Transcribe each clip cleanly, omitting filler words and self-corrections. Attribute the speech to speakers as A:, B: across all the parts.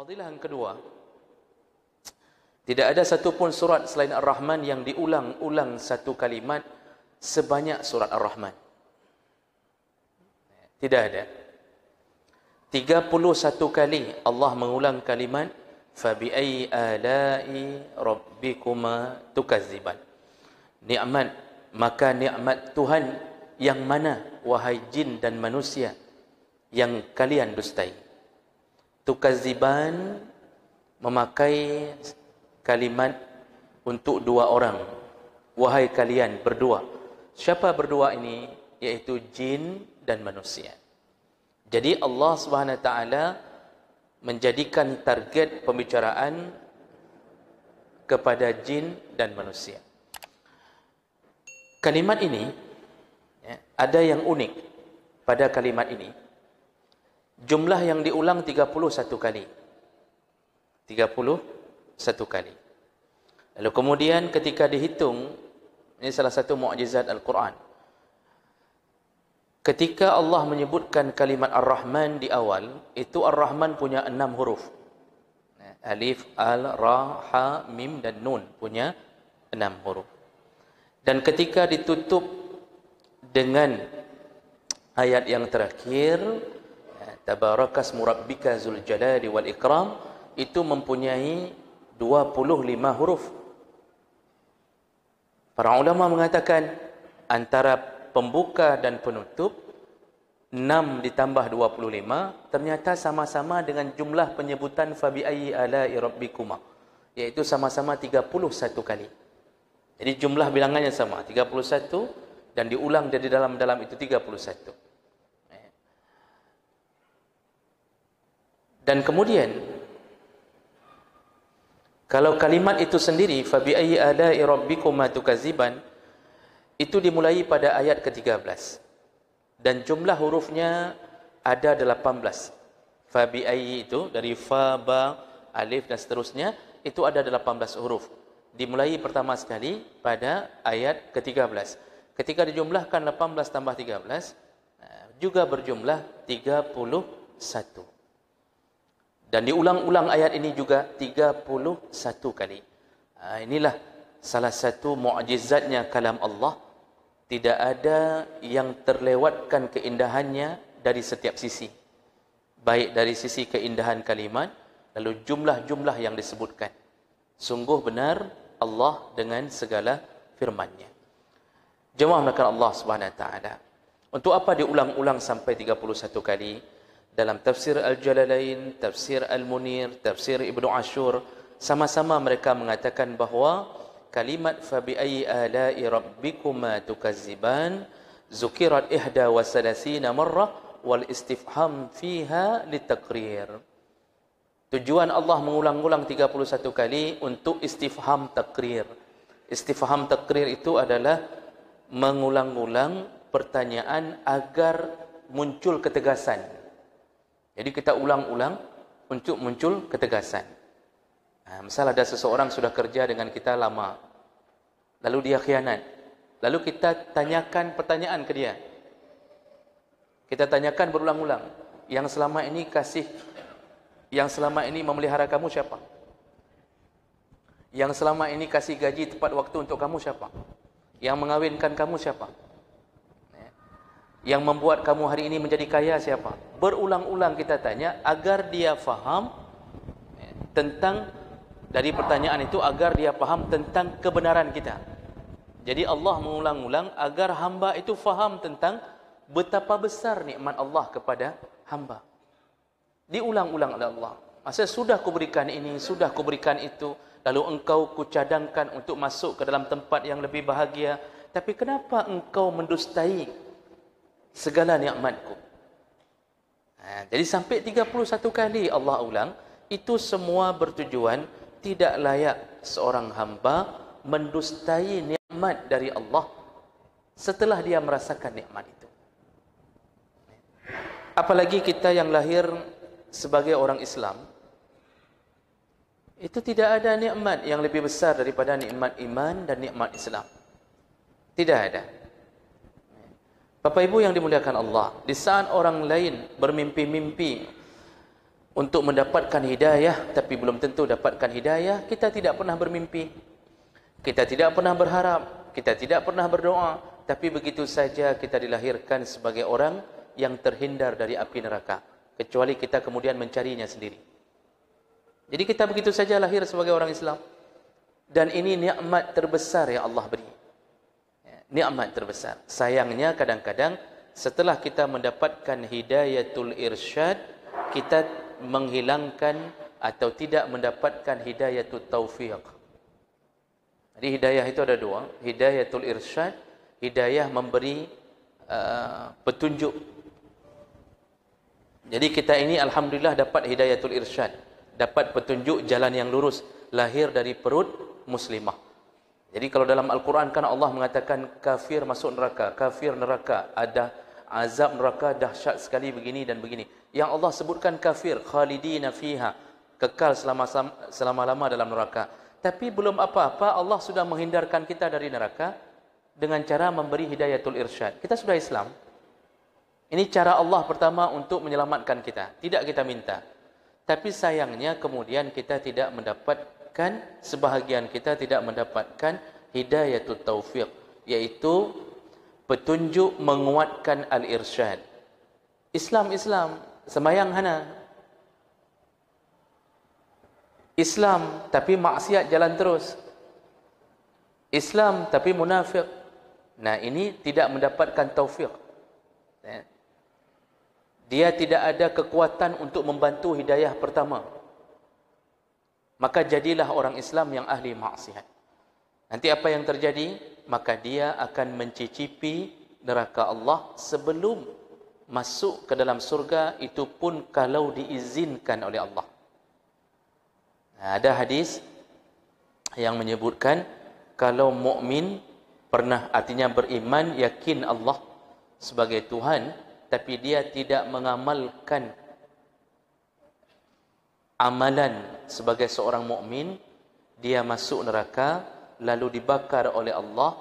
A: Fadilah yang kedua, tidak ada satupun surat selain Ar-Rahman yang diulang-ulang satu kalimat sebanyak surat Ar-Rahman. Tidak ada. 31 kali Allah mengulang kalimat fabi'ayyi ala'i rabbikuma tukazziban. Nikmat, maka nikmat Tuhan yang mana, wahai jin dan manusia, yang kalian dustai. Tukazziban memakai kalimat untuk dua orang. Wahai kalian berdua. Siapa berdua ini? Yaitu jin dan manusia. Jadi Allah SWT menjadikan target pembicaraan kepada jin dan manusia. Kalimat ini, ada yang unik pada kalimat ini. Jumlah yang diulang 31 kali. 31 kali. Lalu kemudian ketika dihitung, ini salah satu mukjizat Al-Quran. Ketika Allah menyebutkan kalimat Ar-Rahman di awal, itu Ar-Rahman punya 6 huruf. Alif, Al, Ra, Ha, Mim dan Nun punya 6 huruf. Dan ketika ditutup dengan ayat yang terakhir, Tabarakasmu Rabbika Zul Jalali wal Ikram, itu mempunyai 25 huruf. Para ulama mengatakan antara pembuka dan penutup 6 ditambah 25 ternyata sama-sama dengan jumlah penyebutan fabi'ayyi ala'i rabbikuma, yaitu sama-sama 31 kali. Jadi jumlah bilangannya sama, 31, dan diulang jadi dalam itu 31. Dan kemudian kalau kalimat itu sendiri fabi'ayyi ala'i rabbikuma tukazziban, itu dimulai pada ayat ke-13 dan jumlah hurufnya ada 18. Fabi'ayyi itu dari fa, ba, alif dan seterusnya, itu ada 18 huruf. Dimulai pertama sekali pada ayat ke-13. Ketika dijumlahkan 18 tambah 13 juga berjumlah 31. Dan diulang-ulang ayat ini juga 31 kali. Inilah salah satu mukjizatnya kalam Allah. Tidak ada yang terlewatkan keindahannya dari setiap sisi. Baik dari sisi keindahan kalimat, lalu jumlah-jumlah yang disebutkan. Sungguh benar Allah dengan segala firman-Nya. Jemaah melakukan Allah SWT. Untuk apa diulang-ulang sampai 31 kali? Dalam tafsir Al-Jalalain, tafsir Al-Munir, tafsir Ibnu Ashur, sama-sama mereka mengatakan bahawa kalimat fabi'ayyi ala'i rabbikuma tukazziban zukirat ihda wa salasina marrah wal istifham fiha litaqrir. Tujuan Allah mengulang-ulang 31 kali untuk istifham takrir. Istifham takrir itu adalah mengulang-ulang pertanyaan agar muncul ketegasan. Jadi kita ulang-ulang untuk muncul ketegasan. Misal ada seseorang sudah kerja dengan kita lama, lalu dia khianat, lalu kita tanyakan pertanyaan ke dia. Kita tanyakan berulang-ulang, yang selama ini memelihara kamu siapa? Yang selama ini kasih gaji tepat waktu untuk kamu siapa? Yang mengawinkan kamu siapa? Yang membuat kamu hari ini menjadi kaya siapa? Berulang-ulang kita tanya agar dia faham tentang, dari pertanyaan itu agar dia faham tentang kebenaran kita. Jadi Allah mengulang-ulang agar hamba itu faham tentang betapa besar nikmat Allah kepada hamba. Diulang-ulang oleh Allah. Masa sudah kuberikan ini, sudah kuberikan itu, lalu engkau kucadangkan untuk masuk ke dalam tempat yang lebih bahagia, tapi kenapa engkau mendustai segala nikmatku? Jadi sampai 31 kali Allah ulang, itu semua bertujuan tidak layak seorang hamba mendustai nikmat dari Allah setelah dia merasakan nikmat itu. Apalagi kita yang lahir sebagai orang Islam, itu tidak ada nikmat yang lebih besar daripada nikmat iman dan nikmat Islam. Tidak ada. Bapak Ibu yang dimuliakan Allah, di saat orang lain bermimpi-mimpi untuk mendapatkan hidayah, tapi belum tentu dapatkan hidayah. Kita tidak pernah bermimpi, kita tidak pernah berharap, kita tidak pernah berdoa, tapi begitu saja kita dilahirkan sebagai orang yang terhindar dari api neraka, kecuali kita kemudian mencarinya sendiri. Jadi kita begitu saja lahir sebagai orang Islam. Dan ini nikmat terbesar yang Allah beri. Nikmat terbesar. Sayangnya kadang-kadang setelah kita mendapatkan hidayatul irsyad, kita menghilangkan atau tidak mendapatkan hidayatul taufiq. Jadi hidayah itu ada dua. Hidayatul irsyad, hidayah memberi petunjuk. Jadi kita ini alhamdulillah dapat hidayatul irsyad, dapat petunjuk jalan yang lurus, lahir dari perut muslimah. Jadi kalau dalam Al-Quran kan Allah mengatakan kafir masuk neraka, kafir neraka, ada azab neraka dahsyat sekali begini dan begini. Yang Allah sebutkan kafir, khalidina fiha, kekal selama-lama dalam neraka. Tapi belum apa-apa Allah sudah menghindarkan kita dari neraka dengan cara memberi hidayatul irsyad. Kita sudah Islam. Ini cara Allah pertama untuk menyelamatkan kita. Tidak kita minta. Tapi sayangnya kemudian kita tidak mendapatkan, sebahagian kita tidak mendapatkan hidayatul taufiq, yaitu petunjuk menguatkan al-irsyad. Islam, semayang hana. Islam tapi maksiat jalan terus. Islam tapi munafik. Nah, ini tidak mendapatkan taufiq. Dia tidak ada kekuatan untuk membantu hidayah pertama. Maka jadilah orang Islam yang ahli maksiat. Nanti apa yang terjadi? Maka dia akan mencicipi neraka Allah sebelum masuk ke dalam surga, itu pun kalau diizinkan oleh Allah. Nah, ada hadis yang menyebutkan kalau mukmin pernah, artinya beriman, yakin Allah sebagai Tuhan, tapi dia tidak mengamalkan amalan sebagai seorang mukmin, dia masuk neraka lalu dibakar oleh Allah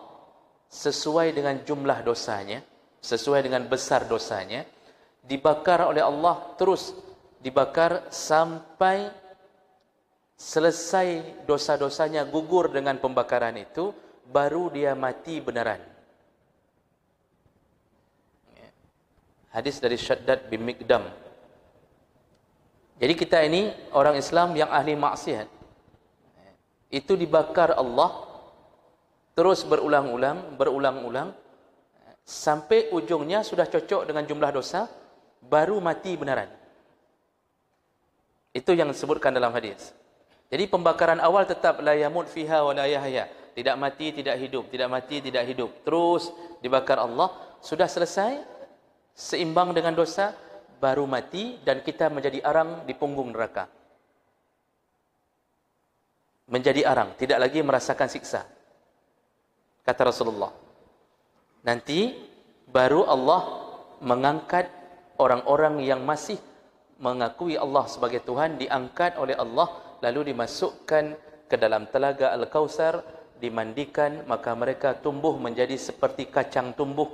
A: sesuai dengan jumlah dosanya, sesuai dengan besar dosanya, dibakar oleh Allah, terus dibakar sampai selesai dosa-dosanya gugur dengan pembakaran itu, baru dia mati benaran. Hadis dari Syaddad bin Miqdam. Jadi kita ini orang Islam yang ahli maksiat, itu dibakar Allah terus berulang-ulang sampai ujungnya sudah cocok dengan jumlah dosa, baru mati benaran. Itu yang disebutkan dalam hadis. Jadi pembakaran awal tetap la yamut fiha wa la yahya, tidak mati tidak hidup, tidak mati tidak hidup, terus dibakar Allah, sudah selesai seimbang dengan dosa, baru mati, dan kita menjadi arang di punggung neraka. Menjadi arang, tidak lagi merasakan siksa. Kata Rasulullah. Nanti baru Allah mengangkat orang-orang yang masih mengakui Allah sebagai Tuhan, diangkat oleh Allah, lalu dimasukkan ke dalam telaga Al-Kautsar, dimandikan, maka mereka tumbuh menjadi seperti kacang tumbuh,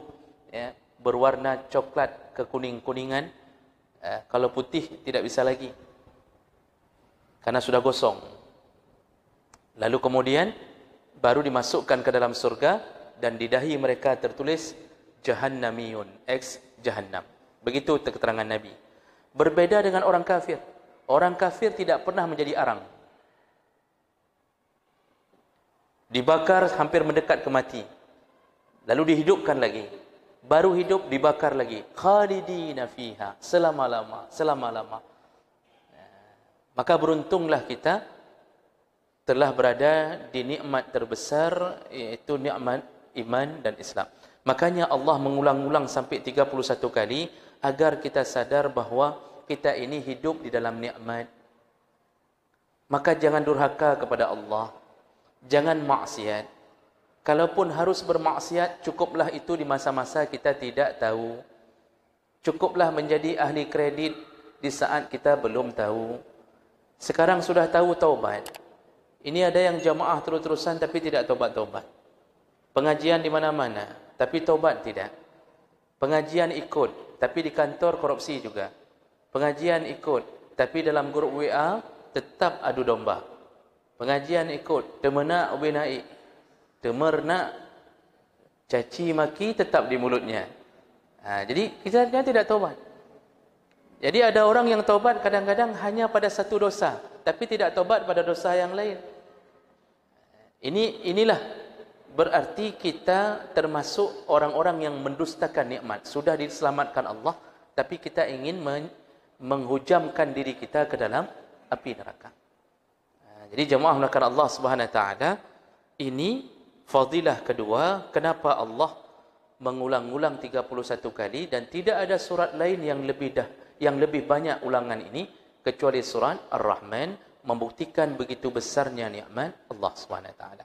A: ya, berwarna coklat kekuning-kuningan. Kalau putih tidak bisa lagi, karena sudah gosong. Lalu kemudian baru dimasukkan ke dalam surga, dan di dahi mereka tertulis Jahannamiyun, ex Jahannam. Begitu keterangan Nabi. Berbeda dengan orang kafir. Orang kafir tidak pernah menjadi arang. Dibakar hampir mendekat ke mati, lalu dihidupkan lagi, baru hidup, dibakar lagi, khalidina fiha, selama-lama. Maka beruntunglah kita telah berada di nikmat terbesar, yaitu nikmat iman dan Islam. Makanya Allah mengulang-ulang sampai 31 kali agar kita sadar bahawa kita ini hidup di dalam nikmat. Maka jangan durhaka kepada Allah, jangan maksiat. Kalaupun harus bermaksiat, cukuplah itu di masa-masa kita tidak tahu. Cukuplah menjadi ahli kredit di saat kita belum tahu. Sekarang sudah tahu, taubat. Ini ada yang jamaah terus-terusan tapi tidak taubat-taubat. Pengajian di mana-mana tapi taubat tidak. Pengajian ikut tapi di kantor korupsi juga. Pengajian ikut tapi dalam grup WA tetap adu domba. Pengajian ikut, temenak ubin naik. Temernak caci maki tetap di mulutnya. Jadi kita tidak taubat. Jadi ada orang yang taubat kadang-kadang hanya pada satu dosa, tapi tidak taubat pada dosa yang lain. Inilah berarti kita termasuk orang-orang yang mendustakan nikmat. Sudah diselamatkan Allah, tapi kita ingin menghujamkan diri kita ke dalam api neraka. Jadi jemaah melakukan Allah Subhanahu Wa Taala, ini fadilah kedua. Kenapa Allah mengulang-ulang 31 kali dan tidak ada surat lain yang lebih banyak ulangan ini kecuali surat Ar-Rahman, membuktikan begitu besarnya nikmat Allah Subhanahu Wa Taala.